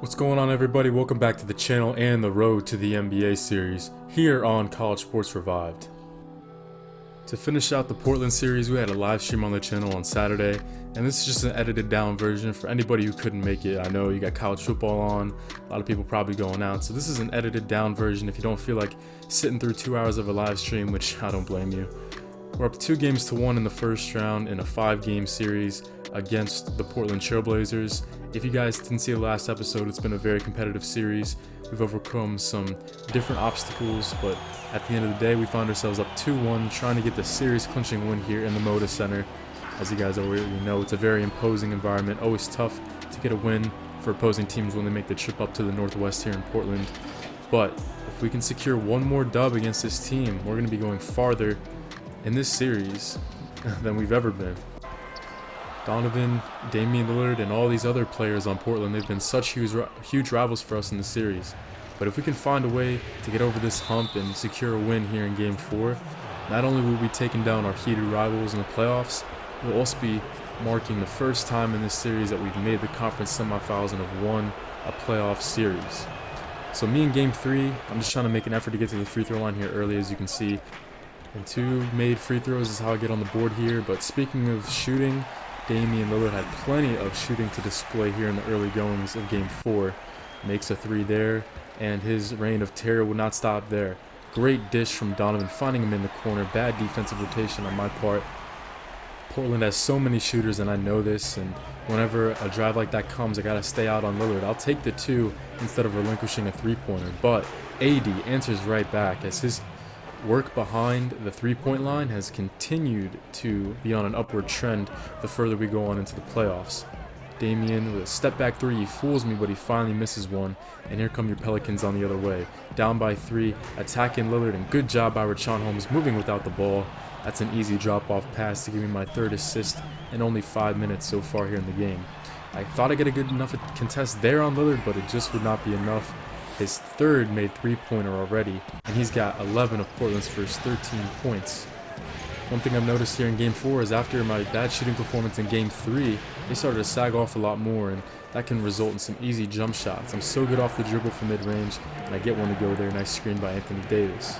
What's going on, everybody? Welcome back to the channel and the road to the NBA series here on College Sports Revived. To finish out the Portland series, we had a live stream on the channel on Saturday, and this is just an edited down version for anybody who couldn't make it. I know you got college football on, a lot of people probably going out, so this is an edited down version if you don't feel like sitting through 2 hours of a live stream, which I don't blame you. We're up 2-1 in the first round in a 5-game series against the Portland Trailblazers. If you guys didn't see the last episode, it's been a very competitive series. We've overcome some different obstacles, but at the end of the day, we found ourselves up 2-1, trying to get the series clinching win here in the Moda Center. As you guys already know, it's a very imposing environment, always tough to get a win for opposing teams when they make the trip up to the Northwest here in Portland. But if we can secure one more dub against this team, we're going to be going farther in this series than we've ever been. Donovan, Damian Lillard, and all these other players on Portland, they've been such huge rivals for us in the series. But if we can find a way to get over this hump and secure a win here in Game 4, not only will we be taking down our heated rivals in the playoffs, we'll also be marking the first time in this series that we've made the conference semifinals and have won a playoff series. So me in Game 3, I'm just trying to make an effort to get to the free throw line here early, as you can see. And 2 made free throws is how I get on the board here. But speaking of shooting, Damian Lillard had plenty of shooting to display here in the early goings of Game 4. Makes a 3 there, and his reign of terror would not stop there. Great dish from Donovan, finding him in the corner. Bad defensive rotation on my part. Portland has so many shooters, and I know this, and whenever a drive like that comes, I gotta stay out on Lillard. I'll take the 2 instead of relinquishing a 3-pointer, but AD answers right back as his work behind the 3-point line has continued to be on an upward trend the further we go on into the playoffs. Damian with a step back 3, he fools me, but he finally misses one, and here come your Pelicans on the other way. Down by 3, attacking Lillard, and good job by Richaun Holmes moving without the ball. That's an easy drop-off pass to give me my 3rd assist in only 5 minutes so far here in the game. I thought I'd get a good enough contest there on Lillard, but it just would not be enough. His 3rd made 3-pointer already, and he's got 11 of Portland's first 13 points. One thing I've noticed here in Game 4 is after my bad shooting performance in Game 3, they started to sag off a lot more, and that can result in some easy jump shots. I'm so good off the dribble from mid-range, and I get one to go there. Nice screen by Anthony Davis.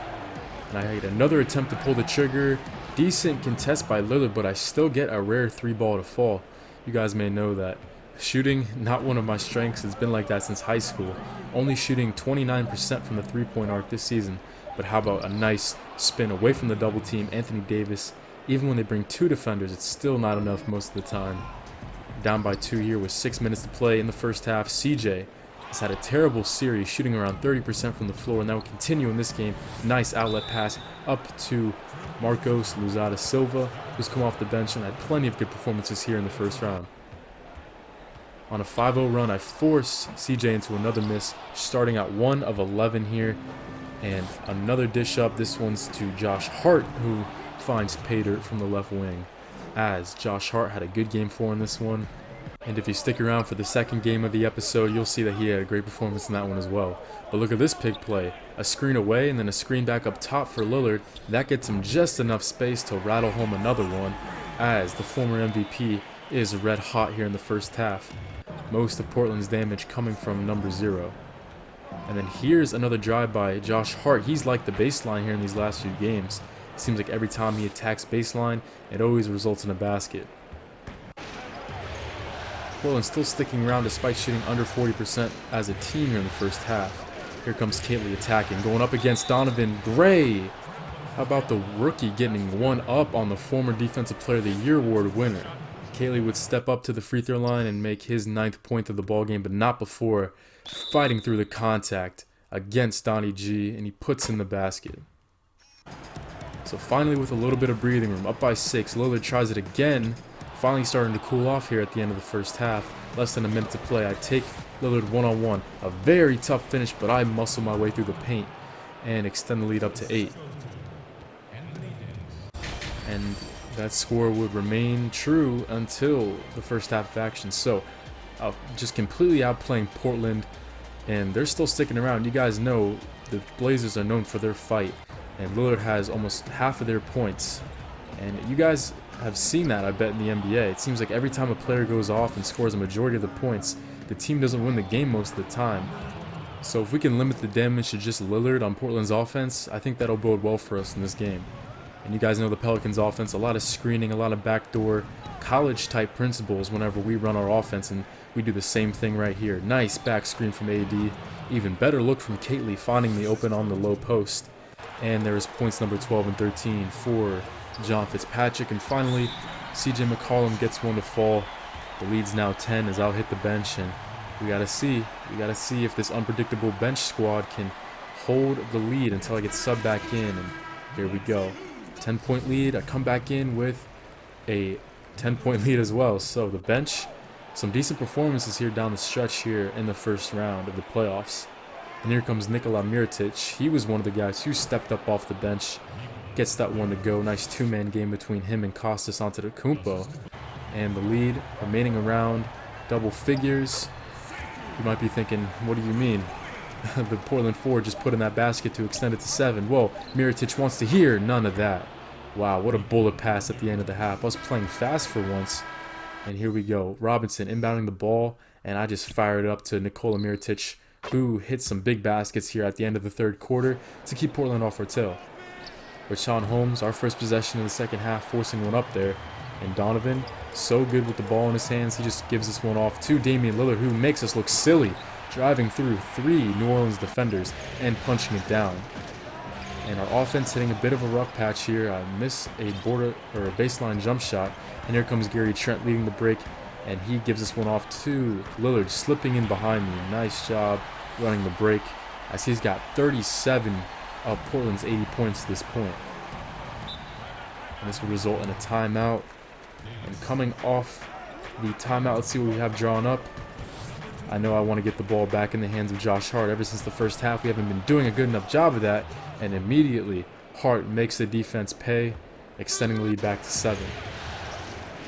And I had another attempt to pull the trigger. Decent contest by Lillard, but I still get a rare 3-ball to fall. You guys may know that. Shooting, not one of my strengths. It's been like that since high school. Only shooting 29% from the 3-point arc this season. But how about a nice spin away from the double team? Anthony Davis, even when they bring 2 defenders, it's still not enough most of the time. Down by 2 here with 6 minutes to play in the first half. CJ has had a terrible series, shooting around 30% from the floor, and that will continue in this game. Nice outlet pass up to Marcos Luzada Silva, who's come off the bench and had plenty of good performances here in the first round. On a 5-0 run, I force CJ into another miss, starting at 1 of 11 here. And another dish up. This one's to Josh Hart, who finds pay dirt from the left wing. As Josh Hart had a good Game 4 in this one. And if you stick around for the second game of the episode, you'll see that he had a great performance in that one as well. But look at this pick play. A screen away and then a screen back up top for Lillard. That gets him just enough space to rattle home another one, as the former MVP is red hot here in the first half. Most of Portland's damage coming from number 0. And then here's another drive by Josh Hart. He's like the baseline here in these last few games. It seems like every time he attacks baseline, it always results in a basket. Portland still sticking around despite shooting under 40% as a team here in the first half. Here comes Caitley attacking, going up against Donovan Gray. How about the rookie getting one up on the former Defensive Player of the Year award winner? Caitley would step up to the free throw line and make his 9th point of the ballgame, but not before fighting through the contact against Donnie G, and he puts in the basket. So finally, with a little bit of breathing room, up by 6, Lillard tries it again, finally starting to cool off here at the end of the first half. Less than a minute to play. I take Lillard one-on-one. A very tough finish, but I muscle my way through the paint and extend the lead up to 8. And that score would remain true until the first half of action. So just completely outplaying Portland, and they're still sticking around. You guys know the Blazers are known for their fight, and Lillard has almost half of their points. And you guys have seen that, I bet, in the NBA. It seems like every time a player goes off and scores a majority of the points, the team doesn't win the game most of the time. So if we can limit the damage to just Lillard on Portland's offense, I think that'll bode well for us in this game. And you guys know the Pelicans' offense, a lot of screening, a lot of backdoor, college-type principles whenever we run our offense, and we do the same thing right here. Nice back screen from AD. Even better look from Caitley, finding the open on the low post. And there's points number 12 and 13 for John Fitzpatrick. And finally, CJ McCollum gets one to fall. The lead's now 10 as I'll hit the bench, and we gotta see if this unpredictable bench squad can hold the lead until I get subbed back in. And here we go. 10-point lead. I come back in with a 10-point lead as well. So the bench, some decent performances here down the stretch here in the first round of the playoffs. And here comes Nikola Mirotic. He was one of the guys who stepped up off the bench. Gets that one to go. Nice two-man game between him and Kostas Antetokounmpo. And the lead remaining around double figures. You might be thinking, what do you mean? The Portland 4 just put in that basket to extend it to 7. Whoa, Mirotic wants to hear none of that. Wow, what a bullet pass at the end of the half. I was playing fast for once. And here we go. Robinson inbounding the ball, and I just fired it up to Nikola Mirotic, who hit some big baskets here at the end of the third quarter to keep Portland off our tail. Richaun Holmes, our first possession in the second half, forcing one up there. And Donovan, so good with the ball in his hands, he just gives this one off to Damian Lillard, who makes us look silly, driving through 3 New Orleans defenders and punching it down. And our offense hitting a bit of a rough patch here. I miss a baseline jump shot, and here comes Gary Trent leading the break, and he gives this one off to Lillard, slipping in behind me. Nice job running the break, as he's got 37 of Portland's 80 points to this point. And this will result in a timeout. And coming off the timeout, let's see what we have drawn up. I know I want to get the ball back in the hands of Josh Hart. Ever since the first half, we haven't been doing a good enough job of that. And immediately, Hart makes the defense pay, extending the lead back to 7.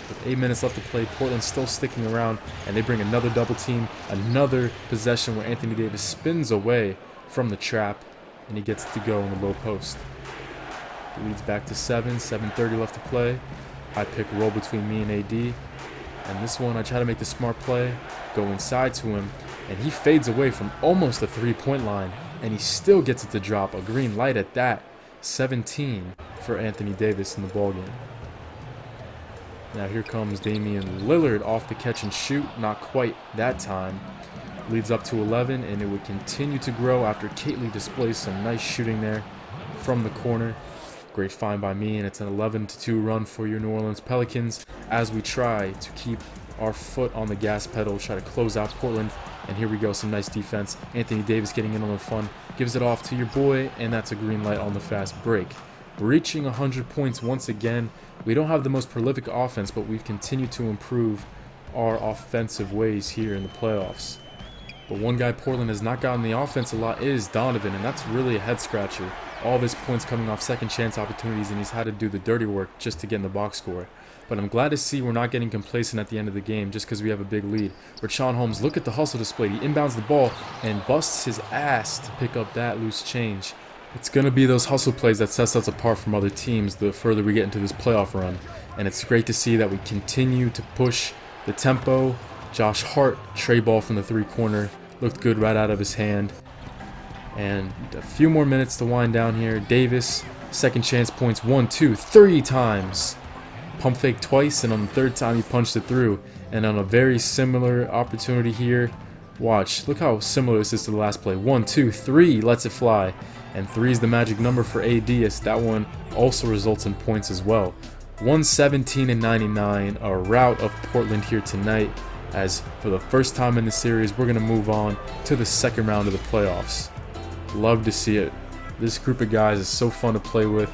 With 8 minutes left to play, Portland's still sticking around, and they bring another double team, another possession where Anthony Davis spins away from the trap, and he gets it to go in the low post. It leads back to 7, 7:30 left to play. I pick roll between me and AD, and this one I try to make the smart play, go inside to him, and he fades away from almost the 3-point line, and he still gets it to drop. A green light at that. 17 for Anthony Davis in the ballgame. Now here comes Damian Lillard off the catch and shoot. Not quite that time. Leads up to 11, and it would continue to grow after Caitley displays some nice shooting there from the corner. Great find by me, and it's an 11-2 run for your New Orleans Pelicans as we try to keep our foot on the gas pedal, try to close out Portland. And here we go, some nice defense. Anthony Davis getting in on the fun, gives it off to your boy, and that's a green light on the fast break. Reaching 100 points once again. We don't have the most prolific offense, but we've continued to improve our offensive ways here in the playoffs. But one guy Portland has not gotten the offense a lot is Donovan, and that's really a head-scratcher. All of his points coming off second chance opportunities, and he's had to do the dirty work just to get in the box score. But I'm glad to see we're not getting complacent at the end of the game just because we have a big lead. Richaun Holmes, look at the hustle display. He inbounds the ball and busts his ass to pick up that loose change. It's going to be those hustle plays that sets us apart from other teams the further we get into this playoff run. And it's great to see that we continue to push the tempo. Josh Hart, tray ball from the 3-corner. Looked good right out of his hand. And a few more minutes to wind down here. Davis, second chance points 1, 2, 3 times. Pump fake twice, and on the third time he punched it through. And on a very similar opportunity here, watch, look how similar this is to the last play. 1, 2, 3, lets it fly. And 3 is the magic number for AD, as that one also results in points as well. 117-99, a rout of Portland here tonight, as for the first time in the series, we're going to move on to the second round of the playoffs. Love to see it. This group of guys is so fun to play with,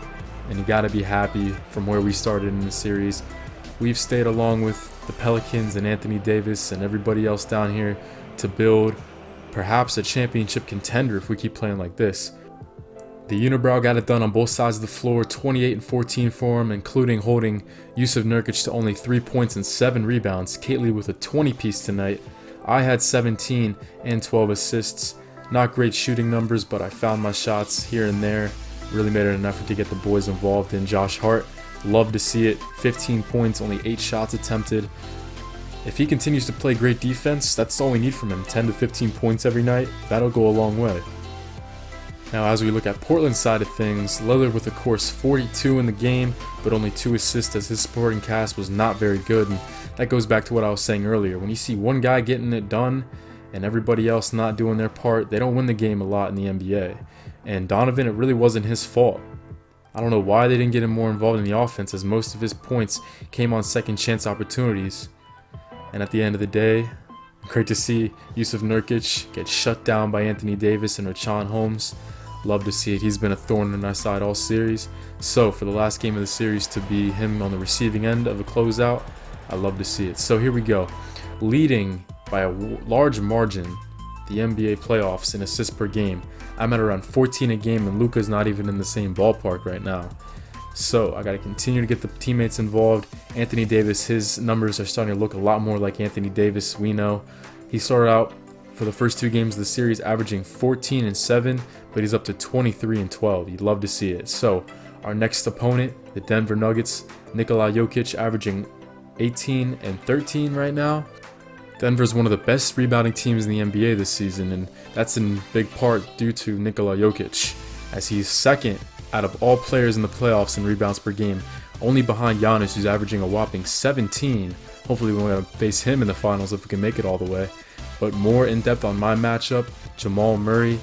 and you got to be happy from where we started in the series. We've stayed along with the Pelicans and Anthony Davis and everybody else down here to build perhaps a championship contender if we keep playing like this. The Unibrow got it done on both sides of the floor, 28-14 for him, including holding Yusuf Nurkic to only 3 points and 7 rebounds. Caitley with a 20-piece tonight. I had 17 and 12 assists. Not great shooting numbers, but I found my shots here and there. Really made it an effort to get the boys involved in Josh Hart. Love to see it. 15 points, only 8 shots attempted. If he continues to play great defense, that's all we need from him. 10 to 15 points every night, that'll go a long way. Now as we look at Portland's side of things, Lillard with of course 42 in the game, but only 2 assists as his supporting cast was not very good. And that goes back to what I was saying earlier. When you see one guy getting it done and everybody else not doing their part, they don't win the game a lot in the NBA. And Donovan, it really wasn't his fault. I don't know why they didn't get him more involved in the offense, as most of his points came on second chance opportunities. And at the end of the day, great to see Yusuf Nurkic get shut down by Anthony Davis and Richaun Holmes. Love to see it. He's been a thorn in our side all series. So for the last game of the series to be him on the receiving end of a closeout, I love to see it. So here we go. Leading by a large margin the NBA playoffs in assists per game. I'm at around 14 a game, and Luka's not even in the same ballpark right now. So I got to continue to get the teammates involved. Anthony Davis, his numbers are starting to look a lot more like Anthony Davis. We know he started out for the first 2 games of the series averaging 14 and 7, but he's up to 23 and 12. You'd love to see it. So our next opponent, the Denver Nuggets, Nikola Jokic averaging 18 and 13 right now. Denver's one of the best rebounding teams in the NBA this season, and that's in big part due to Nikola Jokic, as he's second out of all players in the playoffs in rebounds per game, only behind Giannis, who's averaging a whopping 17. Hopefully we're going to face him in the finals if we can make it all the way. But more in depth on my matchup, Jamal Murray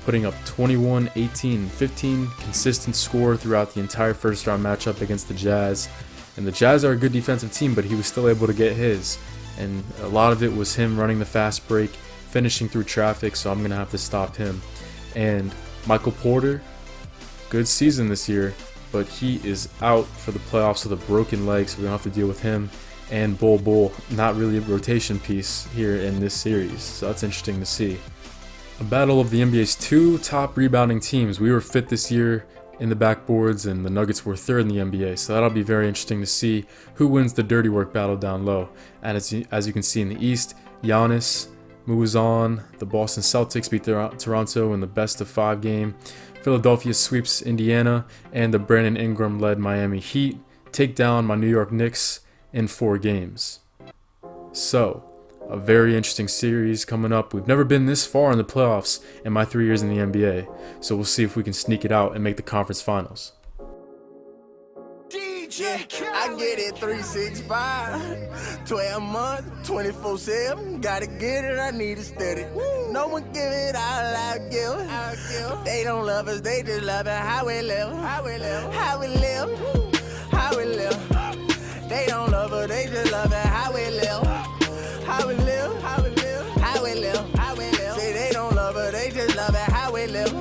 putting up 21, 18, and 15, consistent score throughout the entire first round matchup against the Jazz. And the Jazz are a good defensive team, but he was still able to get his. And a lot of it was him running the fast break, finishing through traffic, so I'm going to have to stop him. And Michael Porter, good season this year, but he is out for the playoffs with a broken leg, so we're going to have to deal with him. And Bull, not really a rotation piece here in this series, so that's interesting to see. A battle of the NBA's 2 top rebounding teams. We were 5th this year in the backboards, and the Nuggets were 3rd in the NBA, so that'll be very interesting to see who wins the dirty work battle down low. And as you can see in the East, Giannis moves on. The Boston Celtics beat Toronto in the best of 5 game. Philadelphia sweeps Indiana, and the Brandon Ingram-led Miami Heat take down my New York Knicks in 4 games. So, a very interesting series coming up. We've never been this far in the playoffs in my 3 years in the NBA, so we'll see if we can sneak it out and make the conference finals. I get it 365, 12 months, 24/7. Gotta get it, I need it steady. No one give it all I give. They don't love us, they just love it how we live. How we live. How we live. How we live. They don't love us, they just love it how we live. How we live. How we live. How we live. How we live. Say they don't love us, they just love it how we live.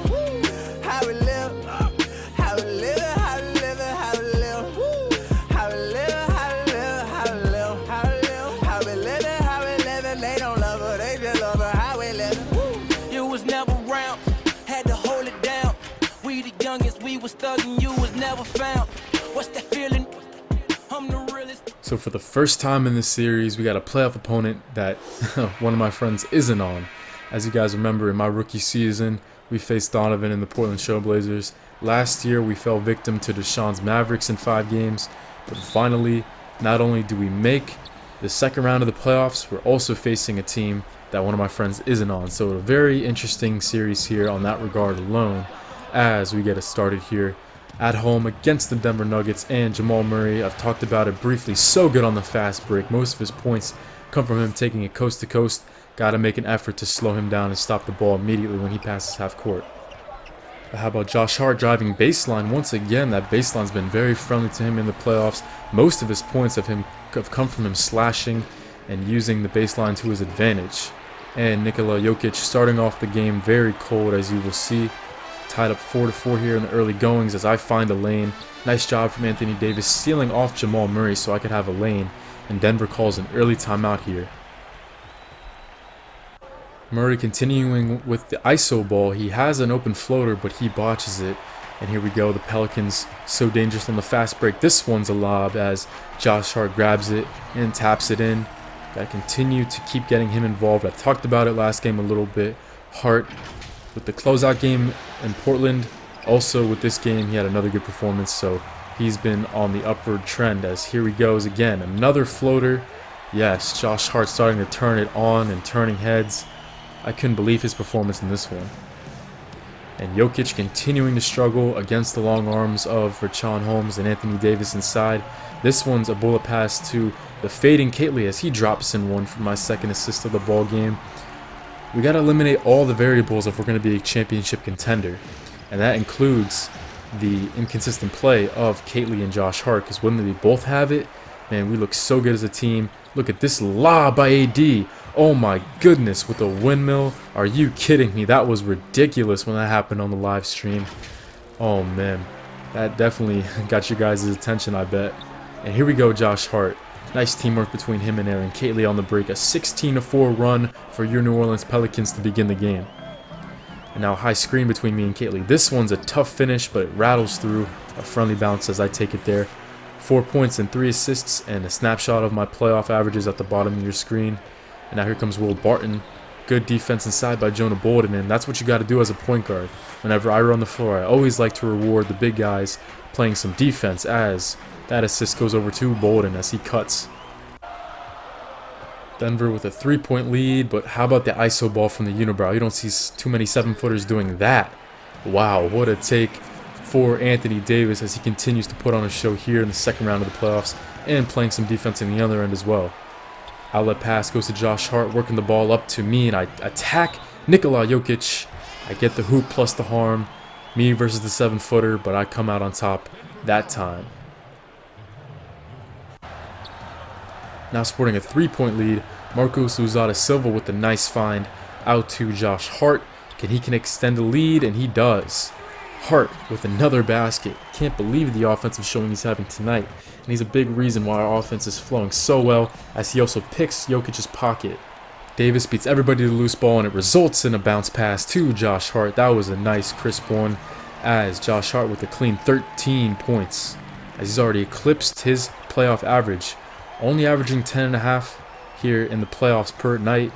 How we live. How we live. How we live. How we live. How we live. How we live. How we live. How we live. How we live. How we live. They don't love us, they just love it how we live. You was never around, had to hold it down. We the youngest, we was thugging, you was never found. What's that feeling? I'm the realest. So for the first time in this series, we got a playoff opponent that one of my friends isn't on. As you guys remember, in my rookie season, we faced Donovan in the Portland Trailblazers. Last year, we fell victim to Deshaun's Mavericks in 5 games. But finally, not only do we make the second round of the playoffs, we're also facing a team that one of my friends isn't on. So a very interesting series here on that regard alone, as we get it started here at home against the Denver Nuggets. And Jamal Murray, I've talked about it briefly, so good on the fast break. Most of his points come from him taking it coast to coast. Got to make an effort to slow him down and stop the ball immediately when he passes half court. But how about Josh Hart driving baseline? Once again, that baseline's been very friendly to him in the playoffs. Most of his points have come from him slashing and using the baseline to his advantage. And Nikola Jokic starting off the game very cold, as you will see. Tied up 4-4 here in the early goings as I find a lane. Nice job from Anthony Davis sealing off Jamal Murray so I could have a lane. And Denver calls an early timeout here. Murray continuing with the ISO ball. He has an open floater, but he botches it. And here we go. The Pelicans so dangerous on the fast break. This one's a lob as Josh Hart grabs it and taps it in. Gotta continue to keep getting him involved. I talked about it last game a little bit. Hart with the closeout game in Portland. Also with this game, he had another good performance. So he's been on the upward trend, as here he goes again. Another floater. Yes, Josh Hart starting to turn it on and turning heads. I couldn't believe his performance in this one. And Jokic continuing to struggle against the long arms of Richaun Holmes and Anthony Davis inside. This one's a bullet pass to the fading Caitley as he drops in one for my second assist of the ball game. We got to eliminate all the variables if we're going to be a championship contender. And that includes the inconsistent play of Caitley and Josh Hart, because when they both have it, man, we look so good as a team. Look at this lob by AD. Oh my goodness, with a windmill. Are you kidding me? That was ridiculous when that happened on the live stream. Oh man, that definitely got you guys' attention, I bet. And here we go, Josh Hart. Nice teamwork between him and Aaron Caitley on the break. A 16-4 run for your New Orleans Pelicans to begin the game. And now high screen between me and Caitley. This one's a tough finish, but it rattles through. A friendly bounce as I take it there. 4 points and 3 assists, and a snapshot of my playoff averages at the bottom of your screen. And now here comes Will Barton. Good defense inside by Jonah Bolden, and that's what you got to do as a point guard. Whenever I run the floor, I always like to reward the big guys playing some defense, as that assist goes over to Bolden as he cuts. Denver with a 3-point lead, but how about the ISO ball from the unibrow? You don't see too many 7-footers doing that. Wow, what a take for Anthony Davis as he continues to put on a show here in the second round of the playoffs and playing some defense in the other end as well. Outlet pass goes to Josh Hart, working the ball up to me, and I attack Nikola Jokic. I get the hoop plus the harm. Me versus the 7-footer, but I come out on top that time. Now sporting a 3-point lead, Marcos Luzada Silva with a nice find out to Josh Hart. He can extend the lead, and he does. Hart with another basket. Can't believe the offensive showing he's having tonight. And he's a big reason why our offense is flowing so well, as he also picks Jokic's pocket. Davis beats everybody to the loose ball, and it results in a bounce pass to Josh Hart. That was a nice crisp one, as Josh Hart with a clean 13 points, as he's already eclipsed his playoff average. Only averaging 10.5 here in the playoffs per night,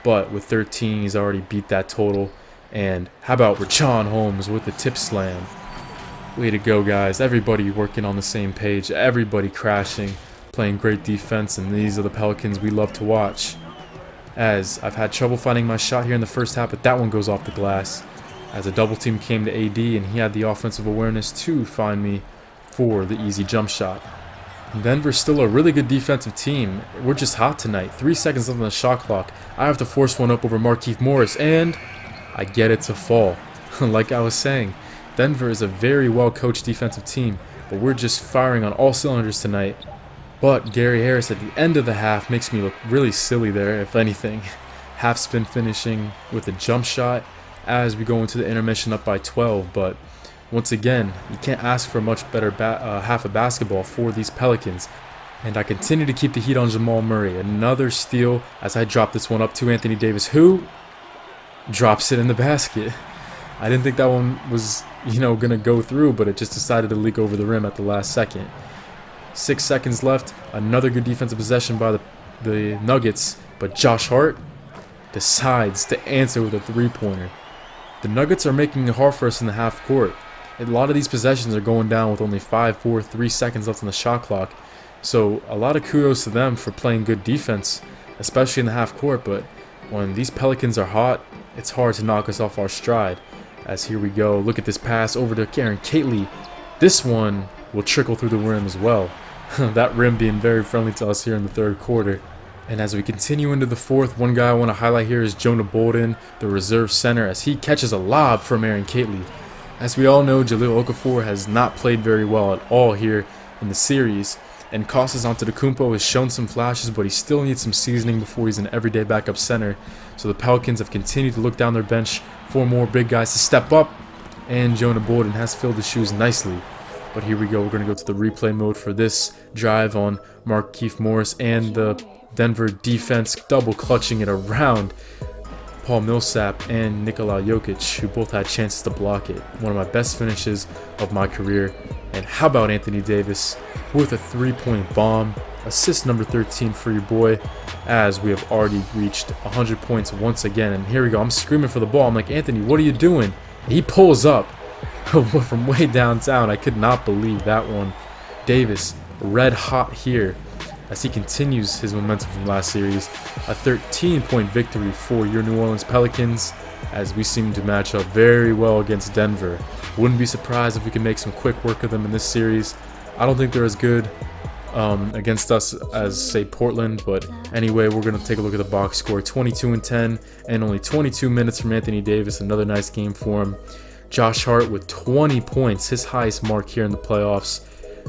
but with 13, he's already beat that total. And how about Richaun Holmes with the tip slam? Way to go, guys. Everybody working on the same page. Everybody crashing, playing great defense, and these are the Pelicans we love to watch. As I've had trouble finding my shot here in the first half, but that one goes off the glass. As a double team came to AD, and he had the offensive awareness to find me for the easy jump shot. And Denver's still a really good defensive team. We're just hot tonight. 3 seconds left on the shot clock. I have to force one up over Markieff Morris, and I get it to fall. Like I was saying, Denver is a very well-coached defensive team, but we're just firing on all cylinders tonight. But Gary Harris at the end of the half makes me look really silly there, if anything. Half spin finishing with a jump shot as we go into the intermission up by 12. But once again, you can't ask for a much better half of basketball for these Pelicans. And I continue to keep the heat on Jamal Murray. Another steal as I drop this one up to Anthony Davis, who drops it in the basket. I didn't think that one was, going to go through, but it just decided to leak over the rim at the last second. 6 seconds left. Another good defensive possession by the Nuggets, but Josh Hart decides to answer with a 3-pointer. The Nuggets are making it hard for us in the half court. A lot of these possessions are going down with only 5, 4, 3 seconds left on the shot clock. So a lot of kudos to them for playing good defense, especially in the half court. But when these Pelicans are hot, it's hard to knock us off our stride. As here we go. Look at this pass over to Aaron Caitley. This one will trickle through the rim as well. That rim being very friendly to us here in the third quarter. And as we continue into the fourth, one guy I want to highlight here is Jonah Bolden, the reserve center, as he catches a lob from Aaron Caitley. As we all know, Jahlil Okafor has not played very well at all here in the series, and Kostas Antetokounmpo has shown some flashes, but he still needs some seasoning before he's an everyday backup center. So the Pelicans have continued to look down their bench for more big guys to step up, and Jonah Bolden has filled the shoes nicely. But here we go, we're going to go to the replay mode for this drive on Markieff Morris, and the Denver defense double clutching it around Paul Millsap and Nikola Jokic, who both had chances to block it. One of my best finishes of my career. And how about Anthony Davis with a 3-point bomb, assist number 13 for your boy, as we have already reached 100 points once again. And here we go, I'm screaming for the ball. I'm like, Anthony, what are you doing? And he pulls up from way downtown. I could not believe that one. Davis, red hot here as he continues his momentum from last series. A 13-point victory for your New Orleans Pelicans, as we seem to match up very well against Denver. Wouldn't be surprised if we can make some quick work of them in this series. I don't think they're as good against us as, say, Portland, but anyway, we're going to take a look at the box score. 22-10 and only 22 minutes from Anthony Davis. Another nice game for him. Josh Hart with 20 points, his highest mark here in the playoffs,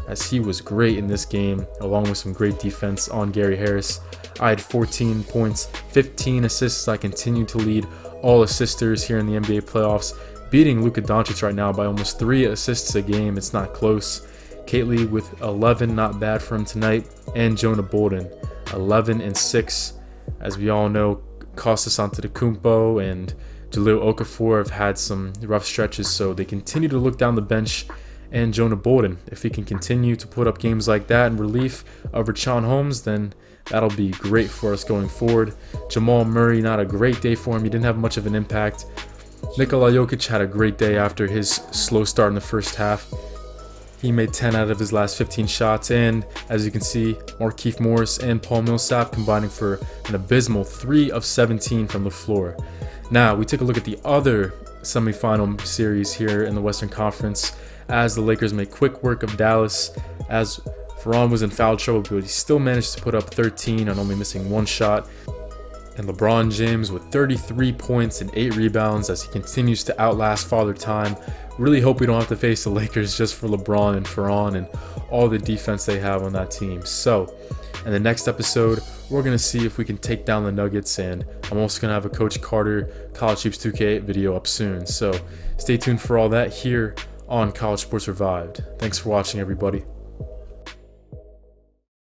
as he was great in this game, along with some great defense on Gary Harris. I had 14 points, 15 assists. I continue to lead all assisters here in the NBA playoffs, beating Luka Doncic right now by almost 3 assists a game. It's not close. Kately with 11, not bad for him tonight, and Jonah Bolden, 11 and 6. As we all know, Kostas Antetokounmpo and Jahlil Okafor have had some rough stretches, so they continue to look down the bench. And Jonah Bolden, if he can continue to put up games like that in relief of Richaun Holmes, then that'll be great for us going forward. Jamal Murray, not a great day for him. He didn't have much of an impact. Nikola Jokic had a great day after his slow start in the first half. He made 10 out of his last 15 shots, and as you can see, Markieff Morris and Paul Millsap combining for an abysmal 3 of 17 from the floor. Now, we take a look at the other semifinal series here in the Western Conference, as the Lakers make quick work of Dallas, as Ferran was in foul trouble, but he still managed to put up 13 on only missing 1 shot. And LeBron James with 33 points and 8 rebounds as he continues to outlast Father Time. Really hope we don't have to face the Lakers just for LeBron and Ferran and all the defense they have on that team. So, in the next episode, we're going to see if we can take down the Nuggets, and I'm also going to have a Coach Carter College Hoops 2K video up soon. So, stay tuned for all that here on College Sports Revived. Thanks for watching, everybody.